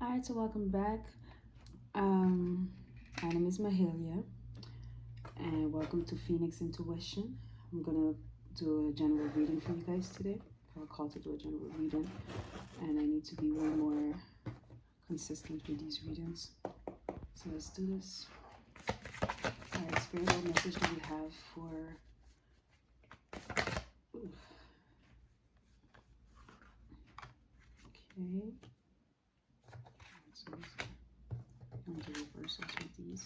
Alright, so welcome back. My name is Mahalia, and welcome to Phoenix Intuition. I'm gonna do a general reading for you guys today. I felt called to do a general reading, and I need to be way more consistent with these readings. So let's do this. Alright, Spirit, what message do we have for? Ooh. Okay. So I'm going to reverse us with these.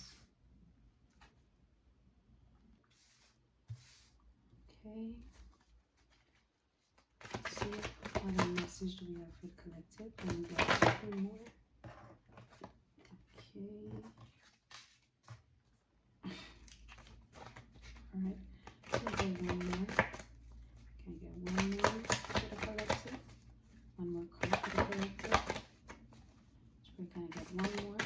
Okay. Let's see what kind of message do we have for the collective. And we got 3 more. Okay. Alright. Can I get one more? Can I get one more for the collective? One more card for the collective. So can I get one more?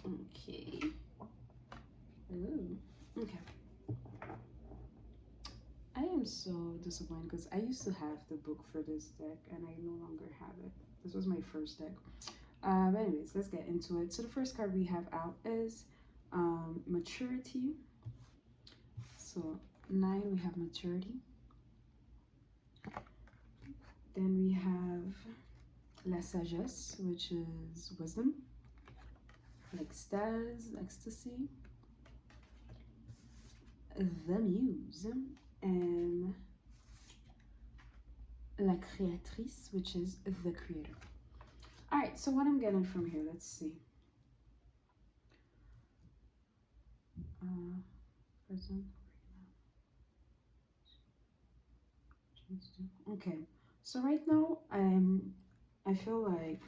Okay. Ooh. Okay. I am so disappointed because I used to have the book for this deck and I no longer have it. This was my first deck. But anyways, let's get into it. So the first card we have out is maturity. So 9, we have maturity. Then we have la sagesse, which is wisdom. L'extase, ecstasy. The muse. And la créatrice, which is the creator. All right, so what I'm getting from here, let's see. Person. Okay, so right now I feel like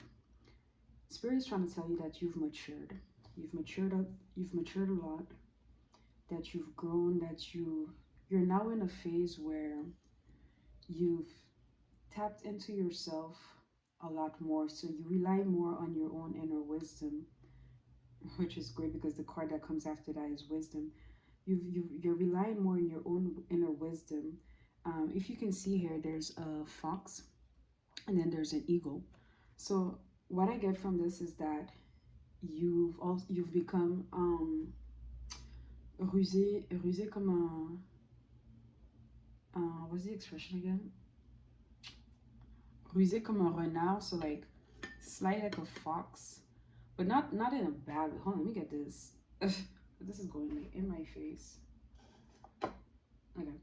Spirit is trying to tell you that you've matured. You've matured a lot, that you've grown, that you're now in a phase where you've tapped into yourself a lot more, so you rely more on your own inner wisdom, which is great because the card that comes after that is wisdom. You're relying more on your own inner wisdom. If you can see here, there's a fox and then there's an eagle. So what I get from this is that you've become rusé comme what's the expression again? Rusé comme un renard, so like slight like a fox, but not in a bad way. Hold on, let me get this. This is going like in my face. Okay,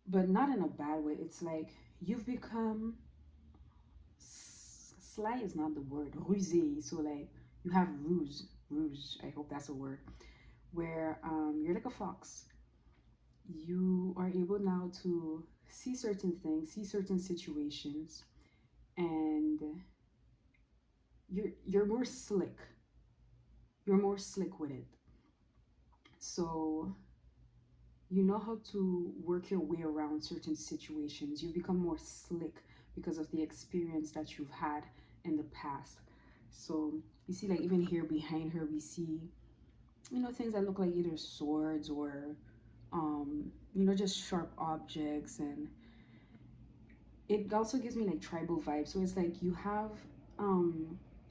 but not in a bad way. It's like you've become sly is not the word. Rusé, so like you have rouge. I hope that's a word. Where you're like a fox. You are able now to see certain things, see certain situations, and you're more slick. You're more slick with it. So you know how to work your way around certain situations. You become more slick because of the experience that you've had in the past. So you see, like even here behind her, we see, you know, things that look like either swords or you know, just sharp objects, and it also gives me like tribal vibes. So it's like you have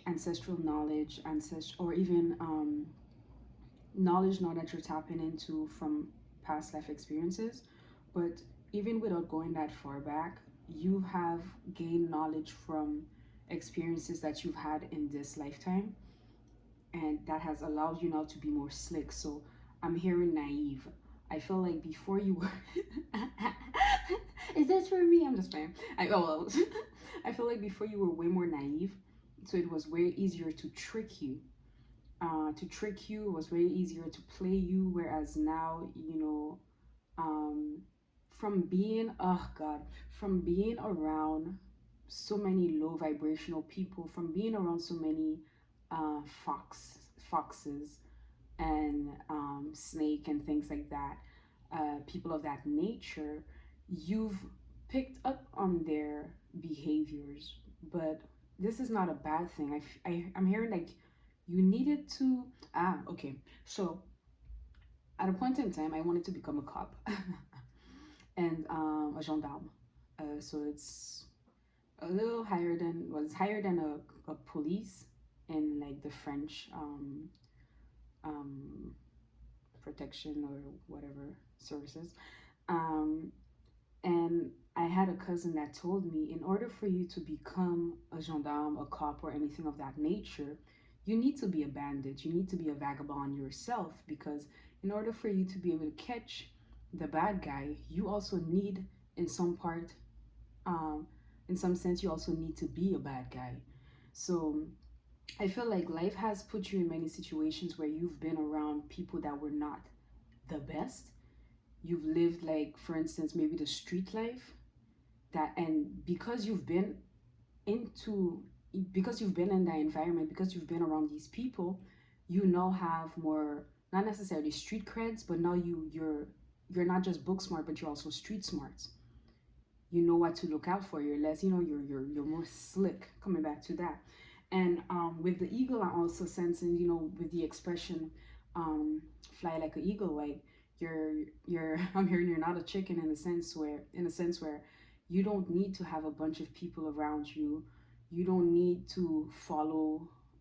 ancestral knowledge, or even knowledge now that you're tapping into from past life experiences. But even without going that far back, you have gained knowledge from experiences that you've had in this lifetime, and that has allowed you now to be more slick. So I'm hearing naive. I feel like before you were is this for me? I'm just playing. I feel like before you were way more naive, so it was way easier to trick you. It was way easier to play you, whereas now, you know, from being around so many low vibrational people, from being around so many foxes and snake and things like that, people of that nature, you've picked up on their behaviors. But this is not a bad thing. I'm hearing like you needed to okay, so at a point in time I wanted to become a cop and a gendarme. So it's a little higher than, well, it's higher than a police in like the French um, protection or whatever services. Um, and I had a cousin that told me, in order for you to become a gendarme, a cop, or anything of that nature, you need to be a bandit. You need to be a vagabond yourself, because in order for you to be able to catch the bad guy, you also need, in some part, um, in some sense, you also need to be a bad guy. So I feel like life has put you in many situations where you've been around people that were not the best. You've lived, like, for instance, maybe the street life, that, and because you've been into, because you've been in that environment, because you've been around these people, you now have more, not necessarily street creds, but now you're not just book smart, but you're also street smart. You know what to look out for. You're less, you're more slick, coming back to that. And with the eagle, I'm also sensing, with the expression, fly like an eagle, like you're I'm hearing you're not a chicken, in a sense where you don't need to have a bunch of people around you. You don't need to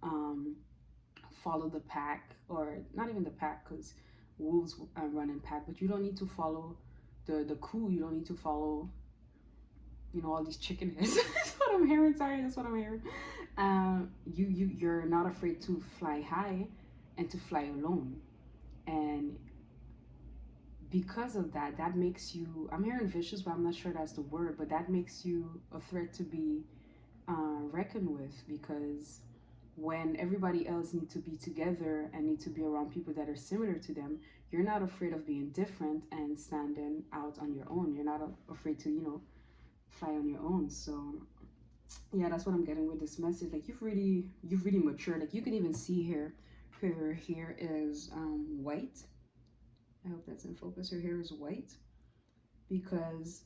um follow the pack, or not even the pack, because wolves run in pack, but you don't need to follow the crew. You don't need to follow, all these chicken heads. That's what I'm hearing. Sorry, that's what I'm hearing. You're not afraid to fly high and to fly alone, and because of that, that makes you. I'm hearing vicious, but I'm not sure that's the word. But that makes you a threat to be reckoned with, because when everybody else need to be together and need to be around people that are similar to them, you're not afraid of being different and standing out on your own. You're not afraid to, fly on your own. So yeah, that's what I'm getting with this message. Like, you've really matured. Like, you can even see here, her hair is white. I hope that's in focus. Her hair is white because,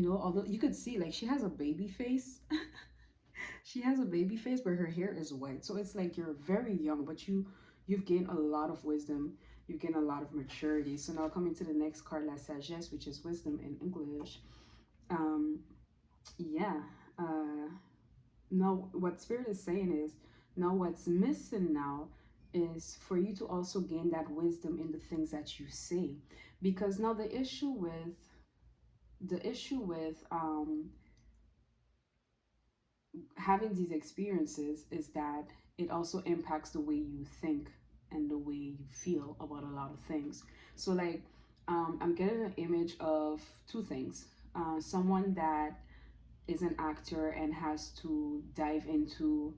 although you could see, like, she has a baby face. She has a baby face, but her hair is white. So it's like you're very young, but you've gained a lot of wisdom. You've gained a lot of maturity. So now coming to the next card, La Sagesse, which is wisdom in English. Um, yeah. Now, what Spirit is saying is, now what's missing now is for you to also gain that wisdom in the things that you say, because now the issue with having these experiences is that it also impacts the way you think and the way you feel about a lot of things. So, like, I'm getting an image of two things. Someone that is an actor and has to dive into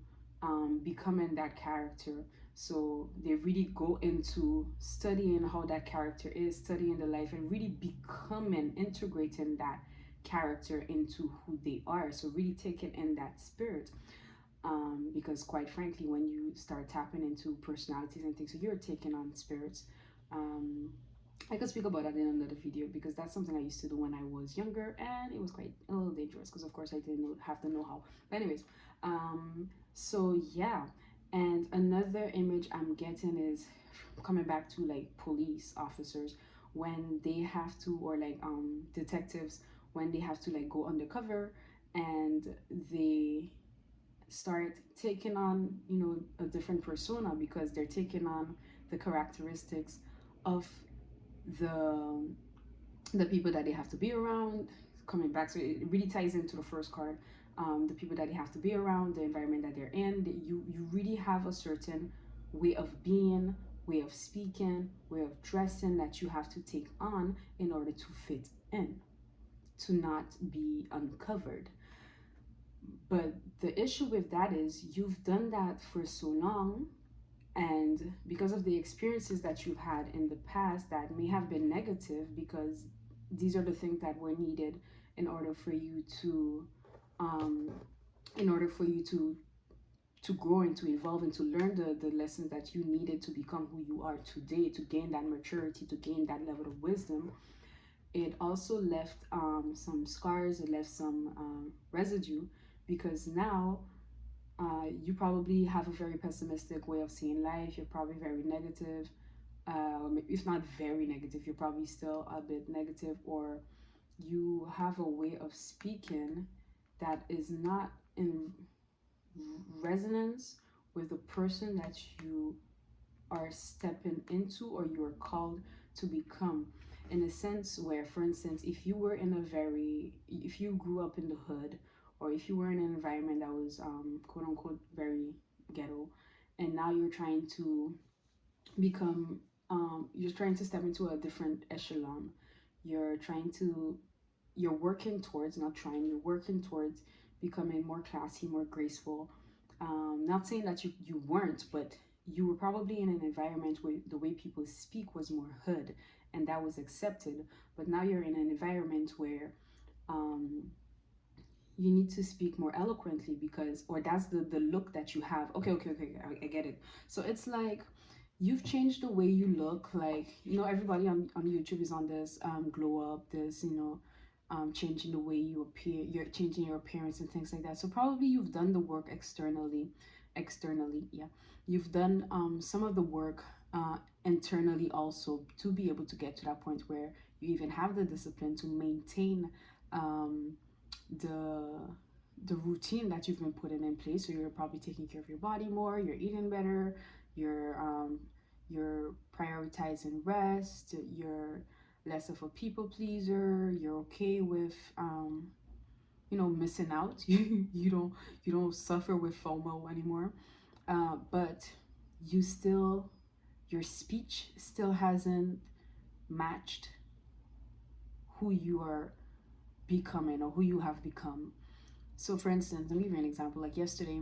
becoming that character. So they really go into studying how that character is, studying the life, and really becoming, integrating that character into who they are. So really taking in that spirit. Because quite frankly, when you start tapping into personalities and things, so you're taking on spirits. Um, I could speak about that in another video, because that's something I used to do when I was younger, and it was quite a little dangerous because, of course, I didn't have to know how. But anyways, so yeah. And another image I'm getting is coming back to, like, police officers when they have to, or like detectives when they have to, like, go undercover, and they start taking on, a different persona, because they're taking on the characteristics of the the people that they have to be around. Coming back, so it really ties into the first card. The people that they have to be around, the environment that they're in, you really have a certain way of being, way of speaking, way of dressing that you have to take on in order to fit in, to not be uncovered. But the issue with that is you've done that for so long, and because of the experiences that you've had in the past that may have been negative, because these are the things that were needed in order for you to um, to grow and to evolve and to learn the lessons that you needed to become who you are today, to gain that maturity, to gain that level of wisdom. It also left some scars. It left some residue, because now you probably have a very pessimistic way of seeing life. You're probably very negative. If not very negative, you're probably still a bit negative, or you have a way of speaking that is not in resonance with the person that you are stepping into or you are called to become, in a sense where, for instance, if you grew up in the hood, or if you were in an environment that was quote unquote very ghetto, and now become you're trying to step into a different echelon. you're trying to you're working towards, not trying, you're working towards becoming more classy, more graceful. Not saying that you weren't, but you were probably in an environment where the way people speak was more hood, and that was accepted. But now you're in an environment where um, you need to speak more eloquently, because, or that's the look that you have. Okay, I get it. So it's like you've changed the way you look. Like, everybody on YouTube is on this glow up, this, changing the way you appear, you're changing your appearance and things like that. So probably you've done the work externally, yeah. You've done some of the work internally also, to be able to get to that point where you even have the discipline to maintain um, the the routine that you've been putting in place. So you're probably taking care of your body more, you're eating better, you're prioritizing rest, you're less of a people pleaser, you're okay with missing out. You don't suffer with FOMO anymore. But you still your speech still hasn't matched who you are becoming, or who you have become. So, for instance, let me give you an example. Like yesterday,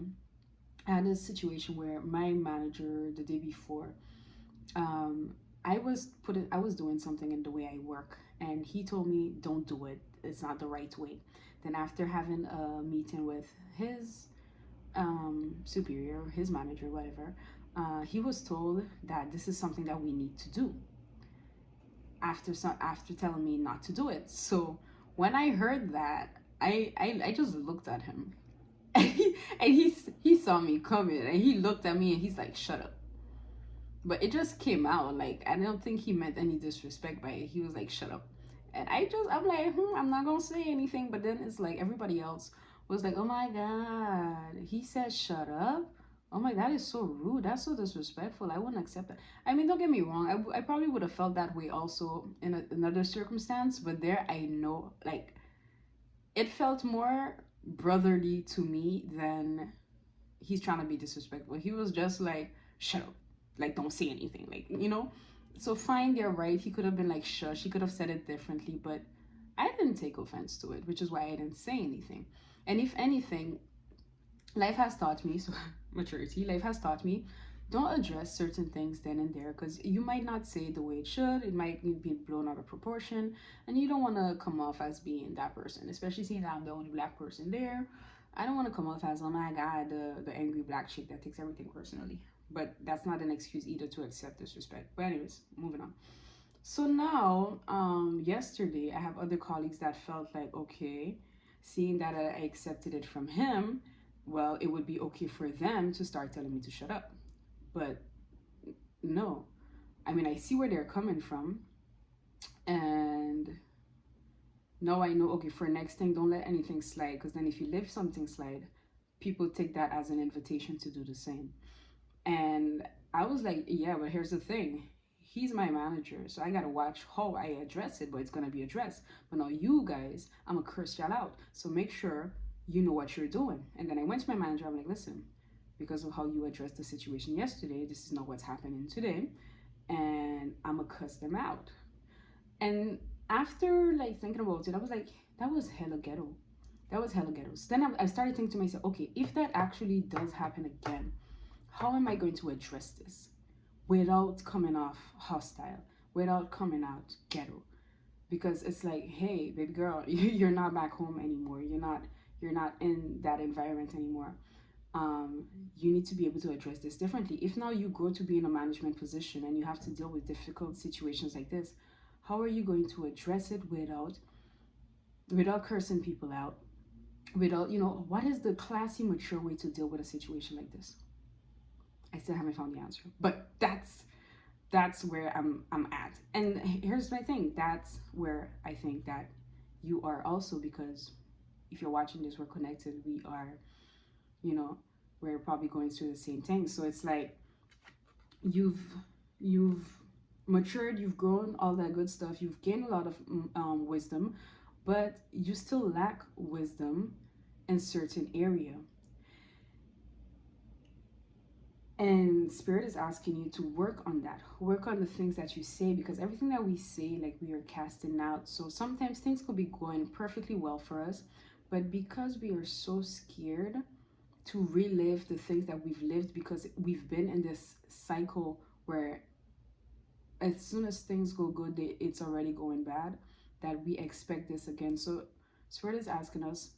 I had a situation where my manager, the day before, um, I was doing something in the way I work, and he told me, "Don't do it. It's not the right way." Then, after having a meeting with his superior, his manager, whatever, he was told that this is something that we need to do. After telling me not to do it, so when I heard that, I just looked at him. And he saw me coming, and he looked at me and he's like, "Shut up." But it just came out. Like, I don't think he meant any disrespect by it. He was like, "Shut up." And I'm like, I'm not gonna say anything. But then it's like everybody else was like, "Oh my god, he said shut up." Oh my, that is so rude. That's so disrespectful. I wouldn't accept that. I mean, don't get me wrong. I probably would have felt that way also in another circumstance. But there, I know, like, it felt more brotherly to me than he's trying to be disrespectful. He was just like, "Shut up. Like, don't say anything." Like. So fine, you're right. He could have been like, "Shush." He could have said it differently, but I didn't take offense to it, which is why I didn't say anything. And if anything, life has taught me, so maturity, life has taught me, don't address certain things then and there, because you might not say it the way it should. It might be blown out of proportion, and you don't want to come off as being that person, especially seeing that I'm the only black person there. I don't want to come off as, "Oh my god, the angry black chick that takes everything personally." But that's not an excuse either to accept disrespect. But anyways, moving on. So now, yesterday, I have other colleagues that felt like, okay, seeing that I accepted it from him, well, it would be okay for them to start telling me to shut up. But no, I mean, I see where they're coming from, and now I know, okay, for next thing, don't let anything slide, because then if you let something slide, people take that as an invitation to do the same. And I was like, yeah, but here's the thing. He's my manager, so I gotta watch how I address it, but it's gonna be addressed. But now you guys, I'm gonna curse y'all out. So make sure you know what you're doing. And then I went to my manager, I'm like, "Listen, because of how you addressed the situation yesterday, this is not what's happening today. And I'm gonna cuss them out." And after like thinking about it, I was like, that was hella ghetto. That was hella ghetto. So then I started thinking to myself, okay, if that actually does happen again, how am I going to address this without coming off hostile, without coming out ghetto? Because it's like, hey, baby girl, you're not back home anymore. You're not in that environment anymore. Um, you need to be able to address this differently. If now you grow to be in a management position and you have to deal with difficult situations like this, how are you going to address it without cursing people out? Without, what is the classy, mature way to deal with a situation like this? I still haven't found the answer, but that's where I'm at. And here's my thing. That's where I think that you are also, because if you're watching this, we're connected. We are, you know, we're probably going through the same thing. So it's like you've you've matured, you've grown, all that good stuff. You've gained a lot of wisdom, but you still lack wisdom in certain area. And spirit is asking you to work on that, work on the things that you say, because everything that we say, like, we are casting out. So sometimes things could be going perfectly well for us, but because we are so scared to relive the things that we've lived, because we've been in this cycle where as soon as things go good, it's already going bad, that we expect this again. So spirit is asking us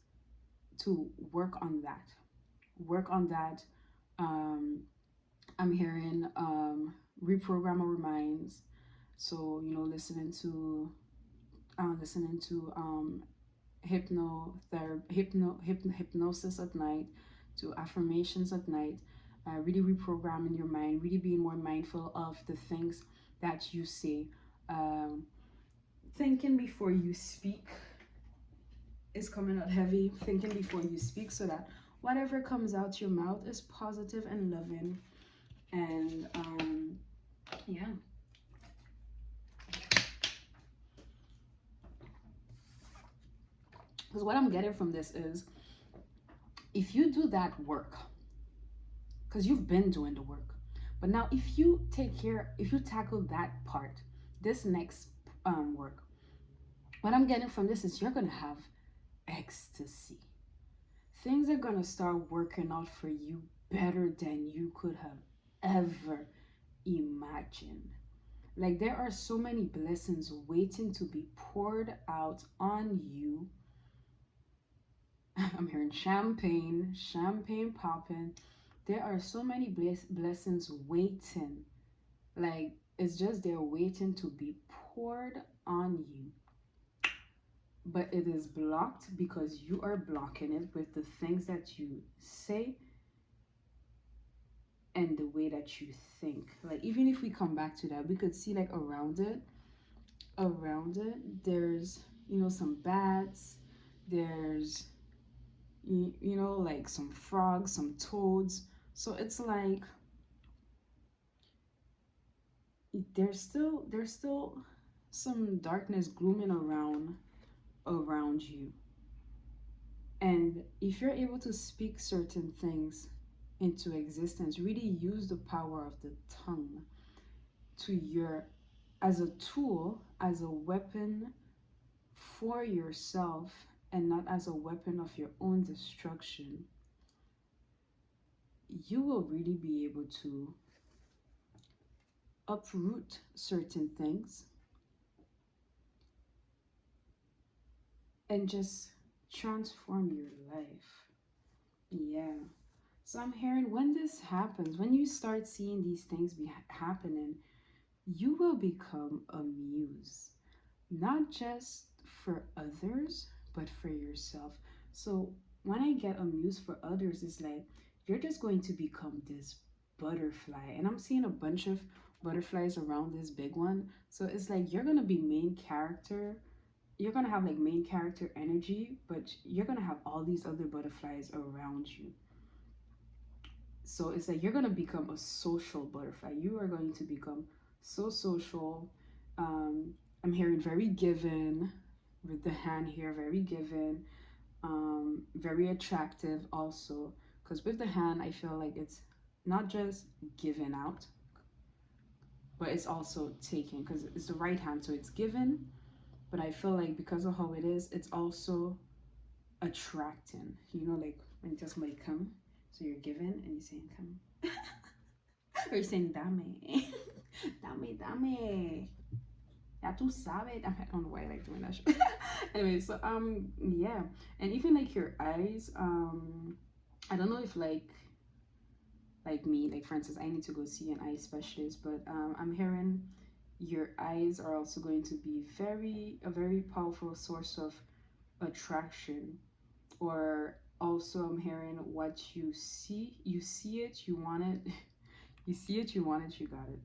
to work on that, work on that. um I'm hearing reprogram our minds. So, listening to hypnosis at night, to affirmations at night, really reprogramming your mind, really being more mindful of the things that you say. Um, Thinking before you speak is coming out heavy. Thinking before you speak, so that whatever comes out your mouth is positive and loving. And yeah. Because what I'm getting from this is, if you do that work, because you've been doing the work, but now if you if you tackle that part, this next work, what I'm getting from this is you're gonna have ecstasy. Things are gonna start working out for you better than you could have ever imagined. Like, there are so many blessings waiting to be poured out on you. I'm hearing champagne, champagne popping. There are so many blessings waiting. Like, it's just they're waiting to be poured on you. But it is blocked because you are blocking it with the things that you say and the way that you think. Like, even if we come back to that, we could see, like, around it, there's, some bats, there's, like some frogs, some toads. So it's like there's still some darkness glooming around you. And if you're able to speak certain things into existence, really use the power of the tongue to your as a tool, as a weapon for yourself, and not as a weapon of your own destruction, you will really be able to uproot certain things and just transform your life. Yeah. So I'm hearing, when this happens, when you start seeing these things be happening, you will become a muse, not just for others, but for yourself. So when I get amused for others, it's like you're just going to become this butterfly. And I'm seeing a bunch of butterflies around this big one. So it's like you're gonna be main character. You're gonna have like main character energy, but you're gonna have all these other butterflies around you. So it's like you're gonna become a social butterfly. You are going to become so social. Um, I'm hearing very given with the hand here, very given, very attractive also. Because with the hand, I feel like it's not just given out, but it's also taken, because it's the right hand, so it's given. But I feel like because of how it is, it's also attracting. Like when you tell somebody come, so you're giving and you're saying come. Or you're saying dame. Dame. Ya tú sabes. I don't know why I like doing that shit. Anyway, so yeah. And even like your eyes, I don't know if like me, like for instance, I need to go see an eye specialist, but I'm hearing your eyes are also going to be a very powerful source of attraction. Or also, I'm hearing, what you see it, you want it. You see it, you want it, you got it.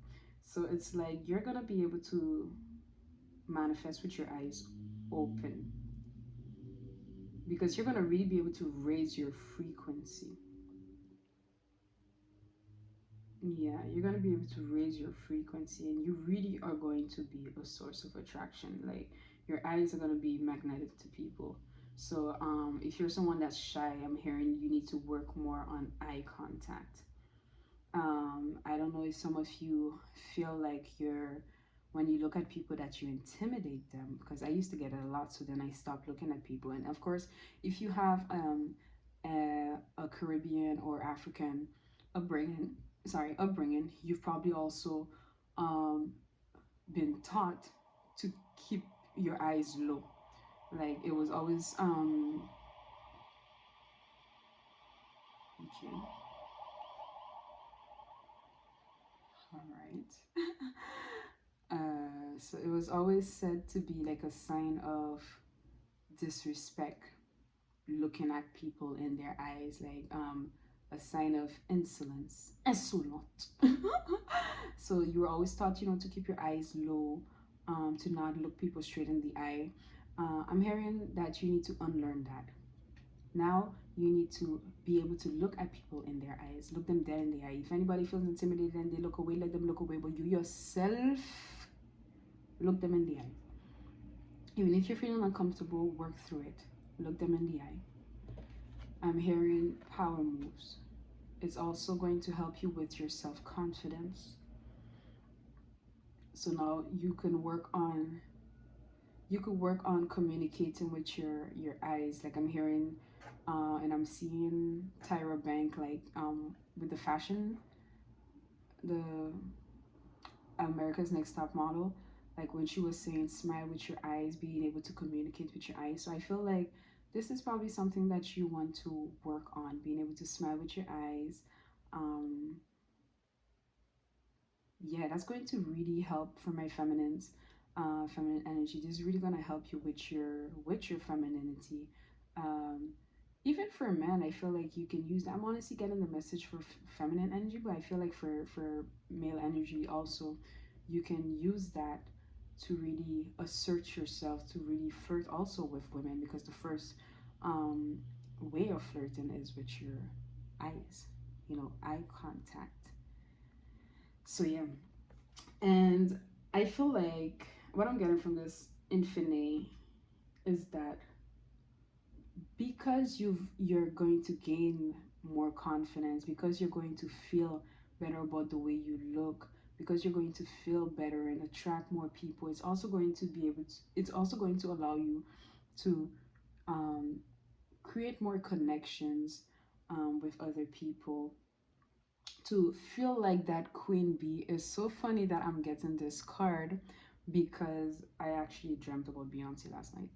So it's like you're gonna be able to manifest with your eyes open. because you're going to really be able to raise your frequency. Yeah, you're going to be able to raise your frequency, and you really are going to be a source of attraction. Like, your eyes are going to be magnetic to people. So if you're someone that's shy, I'm hearing you need to work more on eye contact. I don't know if some of you feel like you're, when you look at people, that you intimidate them, because I used to get it a lot. So then I stopped looking at people. And of course, if you have a Caribbean or African upbringing, upbringing, you've probably also um, been taught to keep your eyes low. Like, it was always okay, all right. So it was always said to be like a sign of disrespect, looking at people in their eyes, like a sign of insolence, insolent. So you were always taught, to keep your eyes low, to not look people straight in the eye. I'm hearing that you need to unlearn that. Now you need to be able to look at people in their eyes, look them dead in the eye. If anybody feels intimidated and they look away, let them look away. But you yourself, look them in the eye. Even if you're feeling uncomfortable, work through it. Look them in the eye. I'm hearing power moves. It's also going to help you with your self confidence. So now you could work on communicating with your eyes. Like, I'm hearing and I'm seeing Tyra Bank, like with the fashion, the America's Next Top Model, like when she was saying smile with your eyes, being able to communicate with your eyes. So I feel like this is probably something that you want to work on, being able to smile with your eyes. Um, yeah, that's going to really help for my feminine energy. This is really gonna help you with your femininity. Um, Even for men, I feel like you can use that. I'm honestly getting the message for feminine energy, but I feel like for male energy also, you can use that to really assert yourself, to really flirt also with women, because the first um, way of flirting is with your eyes, eye contact. So yeah, and I feel like what I'm getting from this infinite is that because you're going to gain more confidence, because you're going to feel better about the way you look, because you're going to feel better and attract more people, it's also going to allow you to um, create more connections with other people, to feel like that queen bee. Is so funny that I'm getting this card because I actually dreamt about Beyonce last night.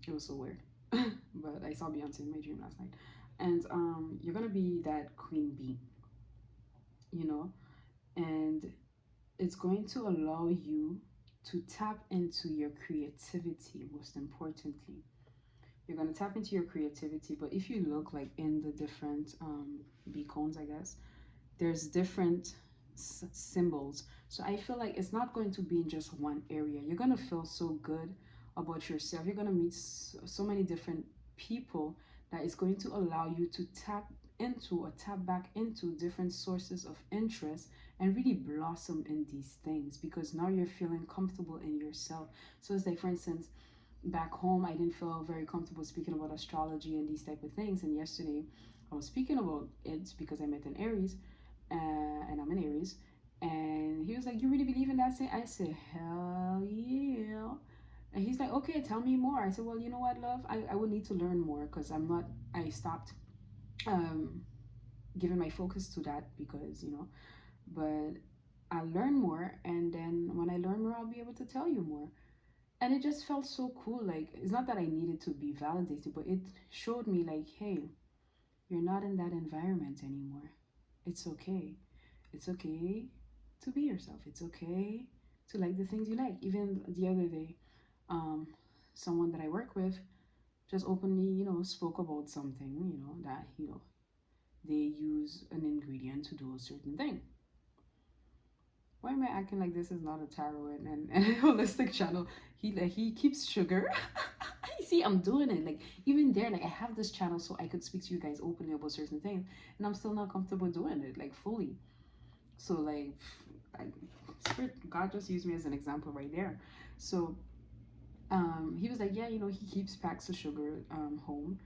It was so weird. But I saw Beyonce in my dream last night. And you're gonna be that queen bee, you know, and it's going to allow you to tap into your creativity, most importantly. You're gonna tap into your creativity, but if you look like in the different beacons, I guess, there's different symbols. So I feel like it's not going to be in just one area. You're going to feel so good about yourself. You're going to meet so many different people that is going to allow you to tap into or tap back into different sources of interest and really blossom in these things, because now you're feeling comfortable in yourself. So it's like, for instance, back home I didn't feel very comfortable speaking about astrology and these type of things, and yesterday I was speaking about it because I met an Aries, and I'm an Aries. And he was like, "You really believe in that?" I said, "Hell yeah." And he's like, "Okay, tell me more." I said, "Well, you know what, love? I would need to learn more, because I stopped um, giving my focus to that, because, but I'll learn more. And then when I learn more, I'll be able to tell you more." And it just felt so cool. Like, it's not that I needed to be validated, but it showed me, like, hey, you're not in that environment anymore. It's okay. It's okay to be yourself. It's okay to like the things you like. Even the other day, um, someone that I work with just openly, spoke about something, that, they use an ingredient to do a certain thing. why am I acting like this is not a tarot and a holistic channel? He keeps sugar. You see, I'm doing it. Like even there, like I have this channel so I could speak to you guys openly about certain things, and I'm still not comfortable doing it like fully. So like spirit, God just used me as an example right there. So he was like, yeah, you know, he keeps packs of sugar home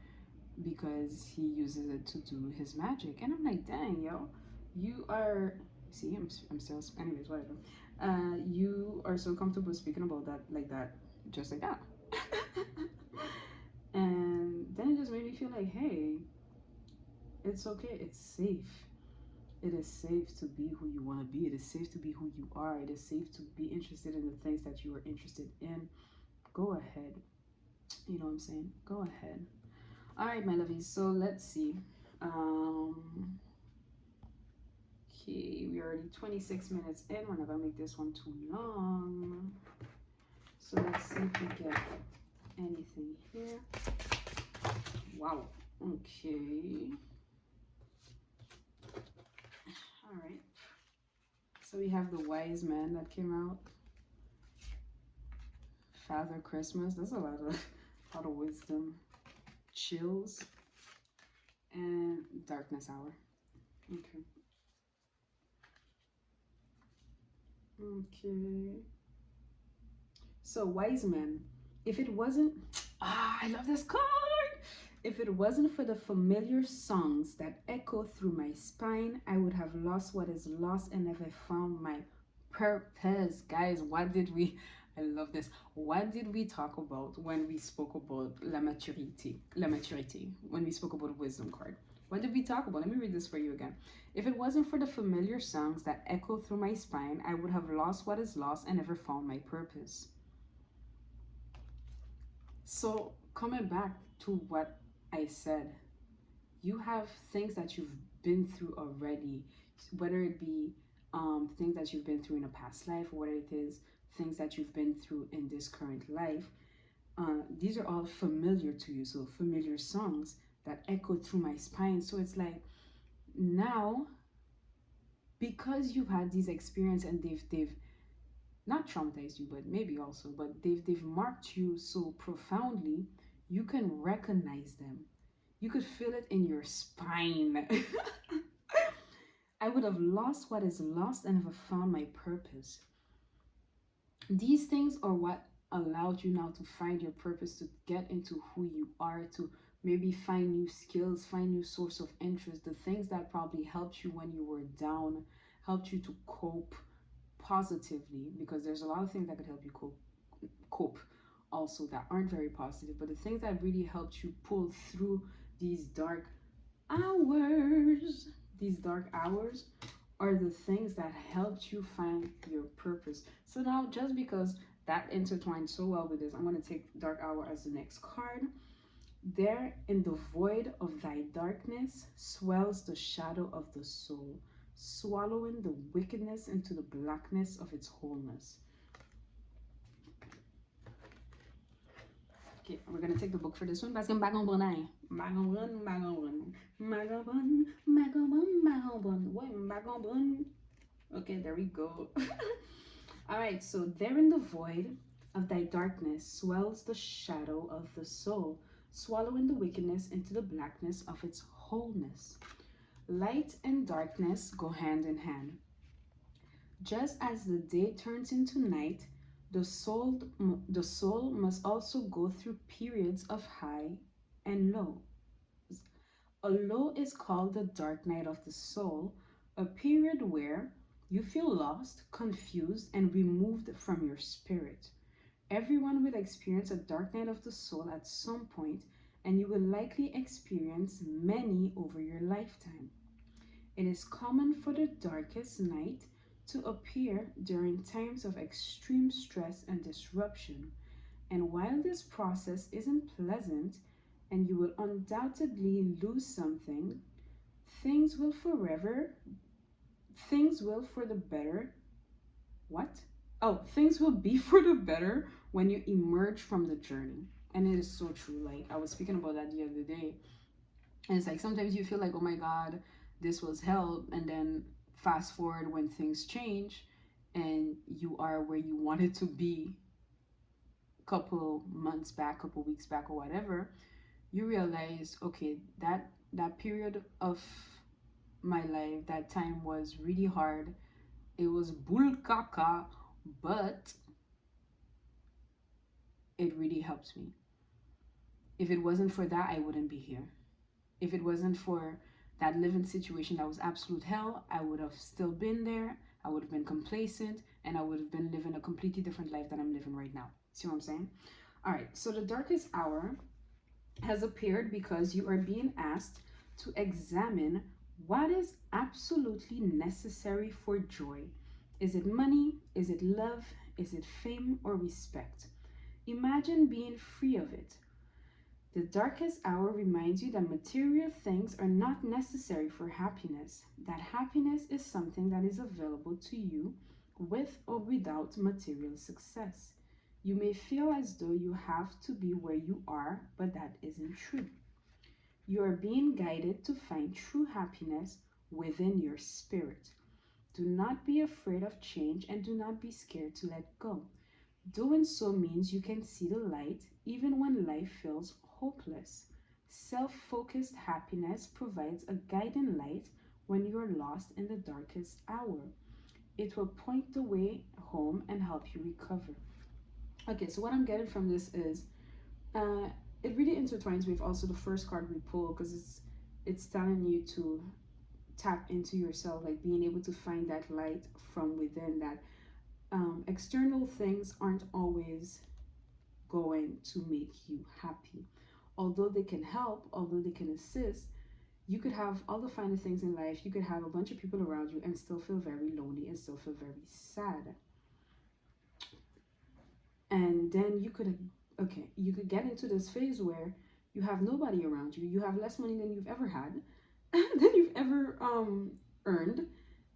because he uses it to do his magic. And I'm like, dang, yo, you are. See, I'm still. Anyways, whatever. You are so comfortable speaking about that, just like that. And then it just made me feel like, hey, it's okay. It's safe. It is safe to be who you want to be. It is safe to be who you are. It is safe to be interested in the things that you are interested in. Go ahead. You know what I'm saying? Go ahead. All right, my lovies. So let's see. Okay, we're already 26 minutes in. We're not gonna make this one too long. So let's see if we get anything here. Wow. Okay. All right. So we have the wise man that came out. Father Christmas. That's a lot of wisdom. Chills and darkness hour. Okay. Okay. So wise man. If it wasn't, I love this card. If it wasn't for the familiar songs that echo through my spine, I would have lost what is lost and never found my purpose. Guys, what did we, I love this. What did we talk about when we spoke about la maturité? La maturité, when we spoke about wisdom card. What did we talk about? Let me read this for you again. If it wasn't for the familiar songs that echo through my spine, I would have lost what is lost and never found my purpose. So, coming back to what I said, you have things that you've been through already, whether it be things that you've been through in a past life, or whether it is things that you've been through in this current life. These are all familiar to you, so familiar songs that echo through my spine. So it's like now, because you've had these experiences and they've not traumatized you, but maybe also, but they've marked you so profoundly, you can recognize them. You could feel it in your spine. I would have lost what is lost and have found my purpose. These things are what allowed you now to find your purpose, to get into who you are, to maybe find new skills, find new source of interest, the things that probably helped you when you were down, helped you to cope positively, because there's a lot of things that could help you cope also that aren't very positive, but the things that really helped you pull through these hours these dark hours are the things that helped you find your purpose. So now, just because that intertwined so well with this, I'm going to take dark hour as the next card. There in the void of thy darkness swells the shadow of the soul, swallowing the wickedness into the blackness of its wholeness. Okay, we're gonna take the book for this one parce que m'bagambon. Okay, there we go. All right, so there in the void of thy darkness swells the shadow of the soul, swallowing the wickedness into the blackness of its wholeness. Light and darkness go hand in hand. Just as the day turns into night, the soul must also go through periods of high and low. A low is called the dark night of the soul, a period where you feel lost, confused, and removed from your spirit. Everyone will experience a dark night of the soul at some point, and you will likely experience many over your lifetime. It is common for the darkest night to appear during times of extreme stress and disruption. And while this process isn't pleasant and you will undoubtedly lose something, things will for the better. What? Oh, things will be for the better when you emerge from the journey. And it is so true. Like, I was speaking about that the other day. And it's like sometimes you feel like, oh my God, this was hell. And then fast forward when things change, and you are where you wanted to be couple months back, couple weeks back, or whatever, you realize, okay, that period of my life, that time was really hard. It was bull caca, but it really helped me. If it wasn't for that, I wouldn't be here. If it wasn't for that living situation that was absolute hell, I would have still been there. I would have been complacent, and I would have been living a completely different life than I'm living right now. See what I'm saying? All right, so the darkest hour has appeared because you are being asked to examine what is absolutely necessary for joy. Is it money? Is it love? Is it fame or respect? Imagine being free of it. The darkest hour reminds you that material things are not necessary for happiness, that happiness is something that is available to you with or without material success. You may feel as though you have to be where you are, but that isn't true. You are being guided to find true happiness within your spirit. Do not be afraid of change and do not be scared to let go. Doing so means you can see the light even when life feels hopeless. Self focused happiness provides a guiding light when you are lost in the darkest hour. It will point the way home and help you recover. Okay, so what I'm getting from this is uh, it really intertwines with also the first card we pull because it's telling you to tap into yourself, like being able to find that light from within. That external things aren't always going to make you happy. Although they can help, although they can assist, you could have all the finest things in life. You could have a bunch of people around you and still feel very lonely and still feel very sad. And then you could get into this phase where you have nobody around you. You have less money than you've ever had, than you've ever earned,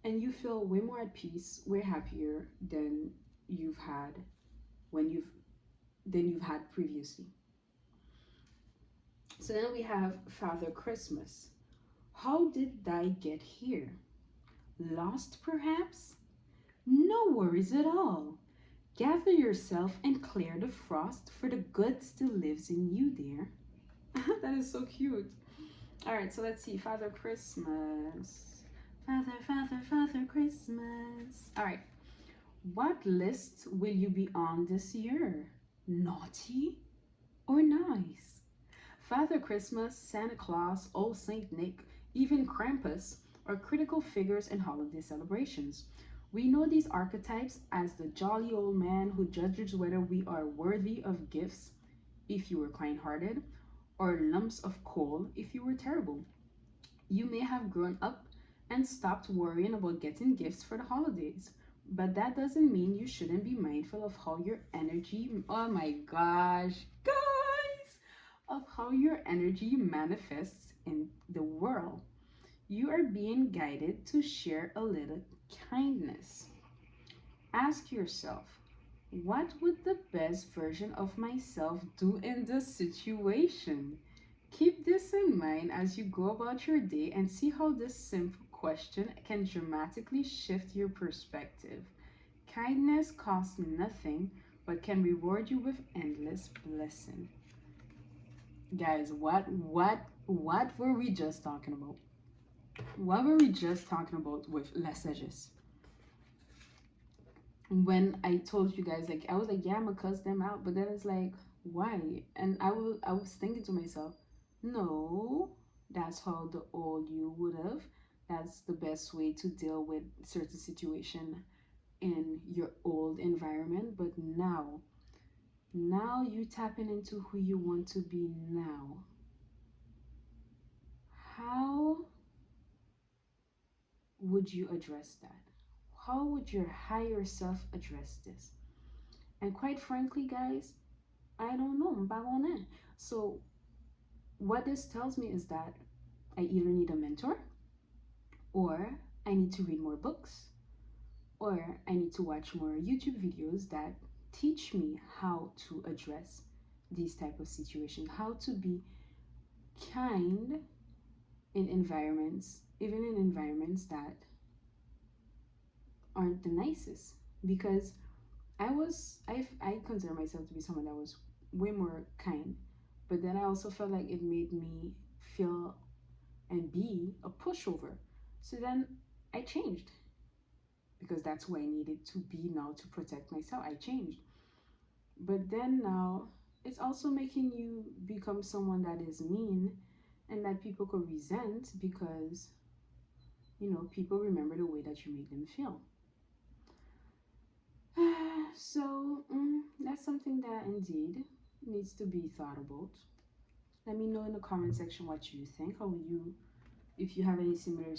and you feel way more at peace, way happier you've had when you've than you've had previously. So then we have Father Christmas. How did I get here? Lost, perhaps? No worries at all. Gather yourself and clear the frost, for the good still lives in you, dear. That is so cute. All right, so let's see. Father Christmas. Father Christmas. All right. What list will you be on this year? Naughty or nice? Father Christmas, Santa Claus, Old Saint Nick, even Krampus are critical figures in holiday celebrations. We know these archetypes as the jolly old man who judges whether we are worthy of gifts if you were kind hearted, or lumps of coal if you were terrible. You may have grown up and stopped worrying about getting gifts for the holidays, but that doesn't mean you shouldn't be mindful of how your energy, oh my gosh, guys, of how your energy manifests in the world. You are being guided to share a little kindness. Ask yourself, what would the best version of myself do in this situation? Keep this in mind as you go about your day and see how this simple question can dramatically shift your perspective. Kindness costs nothing but can reward you with endless blessing. Guys, what were we just talking about? What were we just talking about with messages? When I told you guys, like, I was like, yeah, I'm gonna cuss them out, but then it's like, why? And I was thinking to myself, no, that's how the old you would have. That's the best way to deal with certain situation in your old environment. But now you tapping into who you want to be now. How would you address that? How would your higher self address this? And quite frankly, guys, I don't know. I'm back on it. So what this tells me is that I either need a mentor, or I need to read more books, or I need to watch more YouTube videos that teach me how to address these type of situations, how to be kind in environments, even in environments that aren't the nicest. because I consider myself to be someone that was way more kind, but then I also felt like it made me feel and be a pushover. So then I changed because that's who I needed to be now to protect myself. I changed. But then now it's also making you become someone that is mean and that people could resent because, people remember the way that you make them feel. So that's something that indeed needs to be thought about. Let me know in the comment section what you think. If you have any similar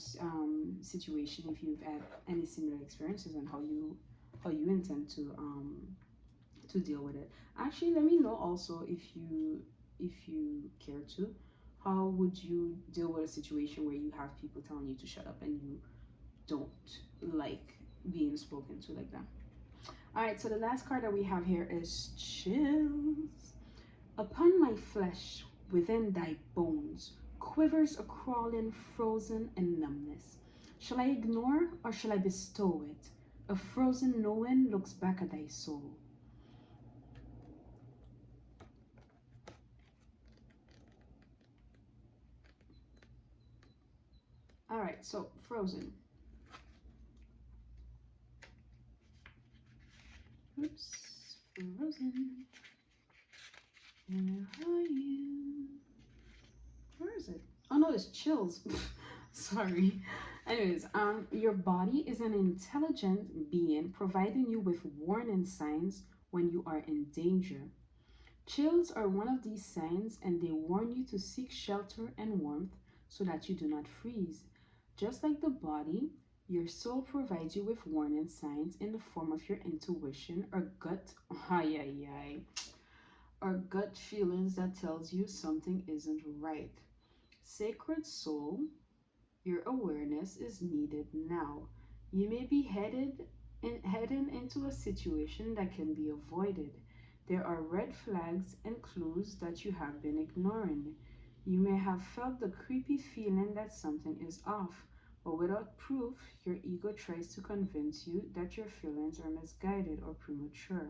situation, if you've had any similar experiences, and how you intend to deal with it. Actually, let me know also if you care to. How would you deal with a situation where you have people telling you to shut up and you don't like being spoken to like that? All right, so the last card that we have here is chills. Upon my flesh, within thy bones, quivers a crawling, frozen in numbness. Shall I ignore or shall I bestow it? A frozen knowing looks back at thy soul. All right, so frozen. Oops, frozen. Where are you? Where is it? Oh no, it's chills. Sorry. Anyways, your body is an intelligent being providing you with warning signs when you are in danger. Chills are one of these signs and they warn you to seek shelter and warmth so that you do not freeze. Just like the body, your soul provides you with warning signs in the form of your intuition or gut, ay, ay, ay, or gut feelings that tells you something isn't right. Sacred soul, your awareness is needed now. You may be heading into a situation that can be avoided. There are red flags and clues that you have been ignoring. You may have felt the creepy feeling that something is off, but without proof, your ego tries to convince you that your feelings are misguided or premature.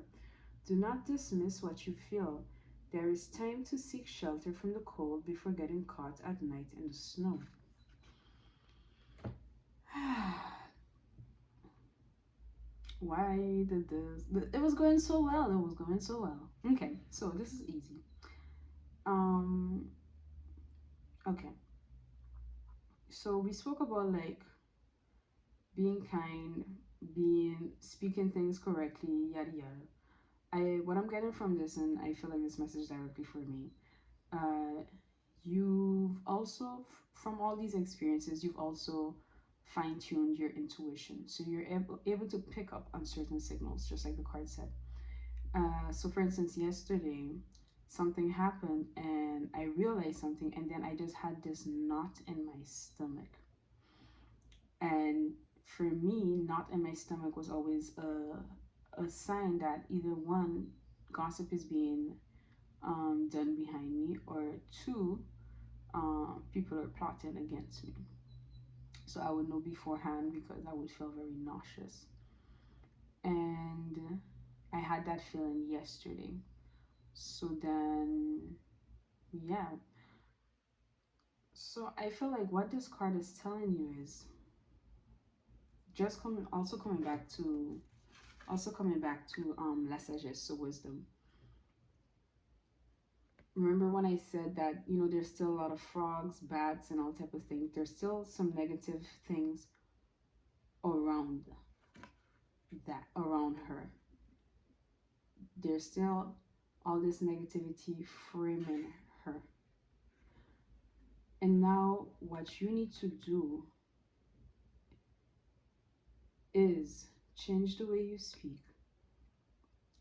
Do not dismiss what you feel. There is time to seek shelter from the cold before getting caught at night in the snow. Why did this? It was going so well. It was going so well. Okay, so this is easy. Um, okay. So we spoke about like being kind, being speaking things correctly, yada yada. What I'm getting from this, and I feel like this message directly for me. Uh, you've also from all these experiences, you've also fine-tuned your intuition, so you're able to pick up on certain signals, just like the card said. So for instance, yesterday something happened and I realized something, and then I just had this knot in my stomach. And for me, knot in my stomach was always a sign that either one, gossip is being done behind me, or two, people are plotting against me. So I would know beforehand because I would feel very nauseous. And I had that feeling yesterday. So then, yeah. So I feel like what this card is telling you is just coming back to la sagesse, so wisdom. Remember when I said that, there's still a lot of frogs, bats, and all type of things. There's still some negative things around around her. There's still all this negativity framing her. And now what you need to do is change the way you speak.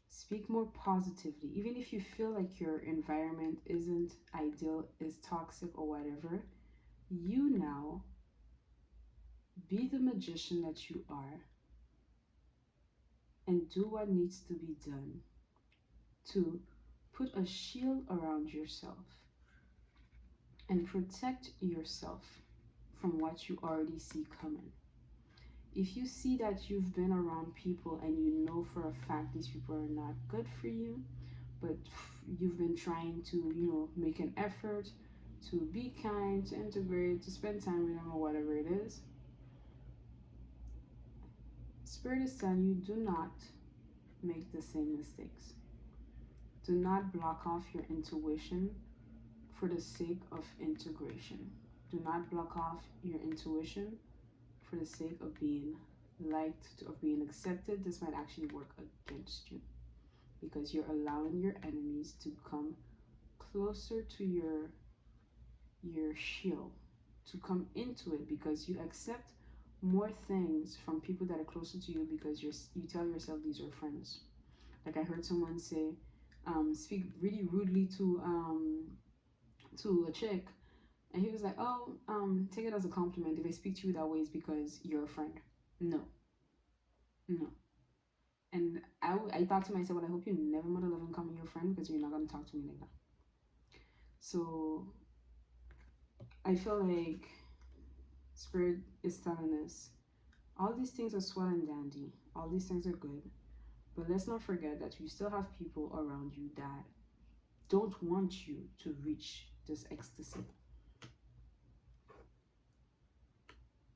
Speak more positively. Even if you feel like your environment isn't ideal, is toxic or whatever, you now be the magician that you are and do what needs to be done to put a shield around yourself and protect yourself from what you already see coming. if you see that you've been around people and you know for a fact these people are not good for you, but you've been trying to, make an effort to be kind, to integrate, to spend time with them, or whatever it is, Spirit is telling you, do not make the same mistakes. Do not block off your intuition for the sake of integration. Do not block off your intuition for the sake of being liked, of being accepted. This might actually work against you because you're allowing your enemies to come closer to your shield, to come into it, because you accept more things from people that are closer to you because you tell yourself these are friends. Like I heard someone say, speak really rudely to a chick, and he was like, "Oh, take it as a compliment. If I speak to you that way, it's because you're a friend." No, no. And I thought to myself, well, I hope you never mother love and call me your friend because you're not gonna talk to me like that. So I feel like Spirit is telling us all these things are swell and dandy. All these things are good. But let's not forget that you still have people around you that don't want you to reach this ecstasy.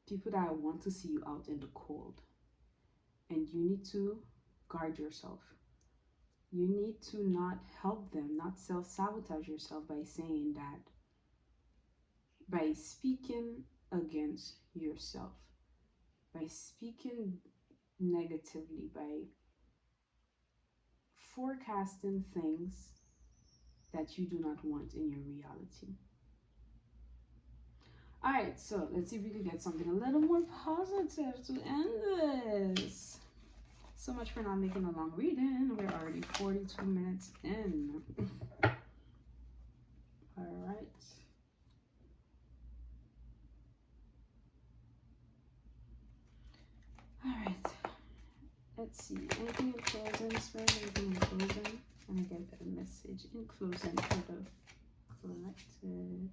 People that want to see you out in the cold. And you need to guard yourself. You need to not help them, not self-sabotage yourself by saying that, by speaking against yourself, by speaking negatively, by forecasting things that you do not want in your reality. All right, so let's see if we can get something a little more positive to end this. So much for not making a long reading. We're already 42 minutes in. All right. All right. Let's see. Anything in closing, Spirit? Anything in closing? I'm going to get a message in closing for the collected.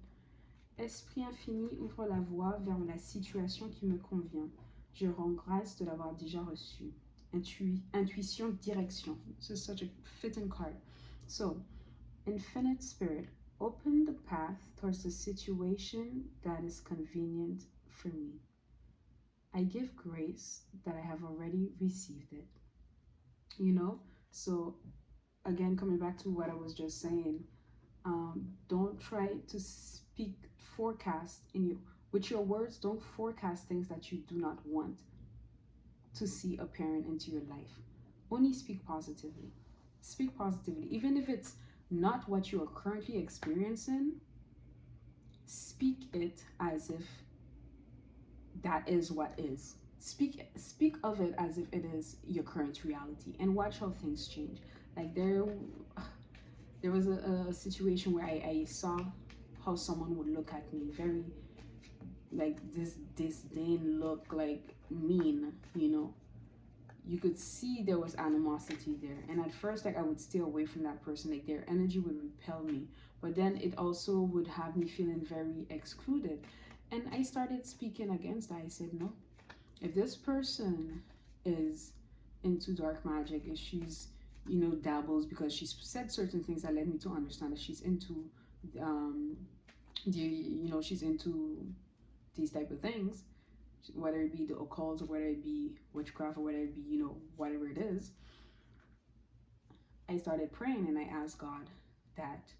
Esprit infini ouvre la voie vers la situation qui me convient. Je rends grâce de l'avoir déjà reçu. Intuition, direction. This is such a fitting card. So, Infinite Spirit, open the path towards the situation that is convenient for me. I give grace that I have already received it. So again, coming back to what I was just saying, don't try to forecast in you. With your words, don't forecast things that you do not want to see appearing into your life. Only speak positively. Speak positively. Even if it's not what you are currently experiencing, speak it as if that is what is. Speak of it as if it is your current reality, and watch how things change. Like there was a situation where I saw how someone would look at me, very like this disdain look, like mean, you could see there was animosity there. And at first, like, I would stay away from that person, like their energy would repel me, but then it also would have me feeling very excluded. And I started speaking against that. I said, no, if this person is into dark magic, if she's dabbles, because she's said certain things that led me to understand that she's into she's into these type of things, whether it be the occult or whether it be witchcraft or whether it be whatever it is. I started praying and I asked God that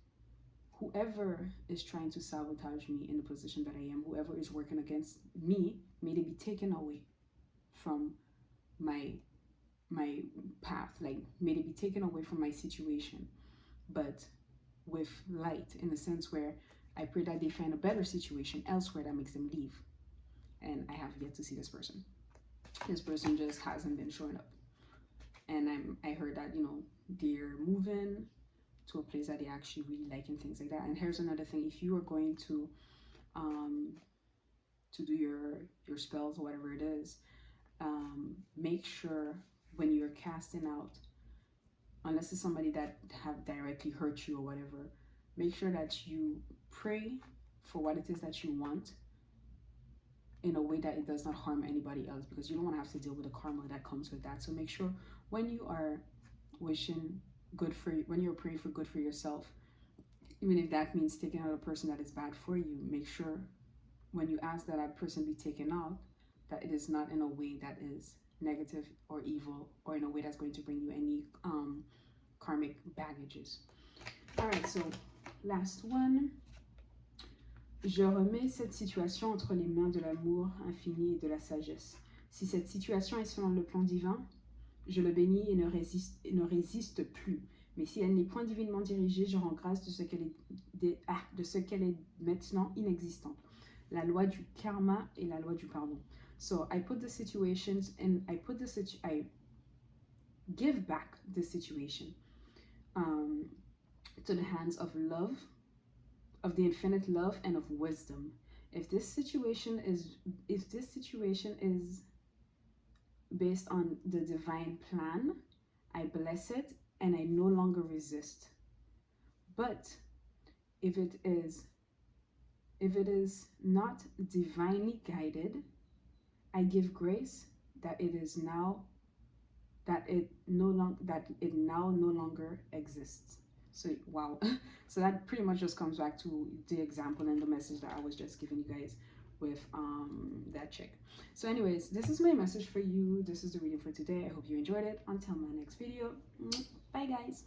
whoever is trying to sabotage me in the position that I am, whoever is working against me, may they be taken away from my path. Like, may they be taken away from my situation, but with light, in a sense where I pray that they find a better situation elsewhere that makes them leave. And I have yet to see this person. This person just hasn't been showing up. And I heard that they're moving to a place that they actually really like and things like that. And here's another thing: if you are going to do your spells or whatever it is, make sure when you're casting out, unless it's somebody that have directly hurt you or whatever, make sure that you pray for what it is that you want, in a way that it does not harm anybody else, because you don't want to have to deal with the karma that comes with that. So make sure when you are wishing good for you, when you're praying for good for yourself, even if that means taking out a person that is bad for you, make sure when you ask that that person be taken out, that it is not in a way that is negative or evil, or in a way that's going to bring you any karmic baggages. All right, so last one. Je remets cette situation entre les mains de l'amour infini et de la sagesse. Si cette situation est selon le plan divin, je le bénis et ne résiste plus. Mais si elle n'est point divinement dirigée, je rends grâce de ce qu'elle est maintenant inexistante. La loi du karma et la loi du pardon. So I put the situations and I give back the situation to the hands of love, of the infinite love and of wisdom. If this situation is based on the divine plan, I bless it and I no longer resist. But if it is not divinely guided, I give grace that it now no longer exists. So wow. So that pretty much just comes back to the example and the message that I was just giving you guys with that chick. So anyways, this is my message for you. This is the reading for today. I hope you enjoyed it. Until my next video, bye guys.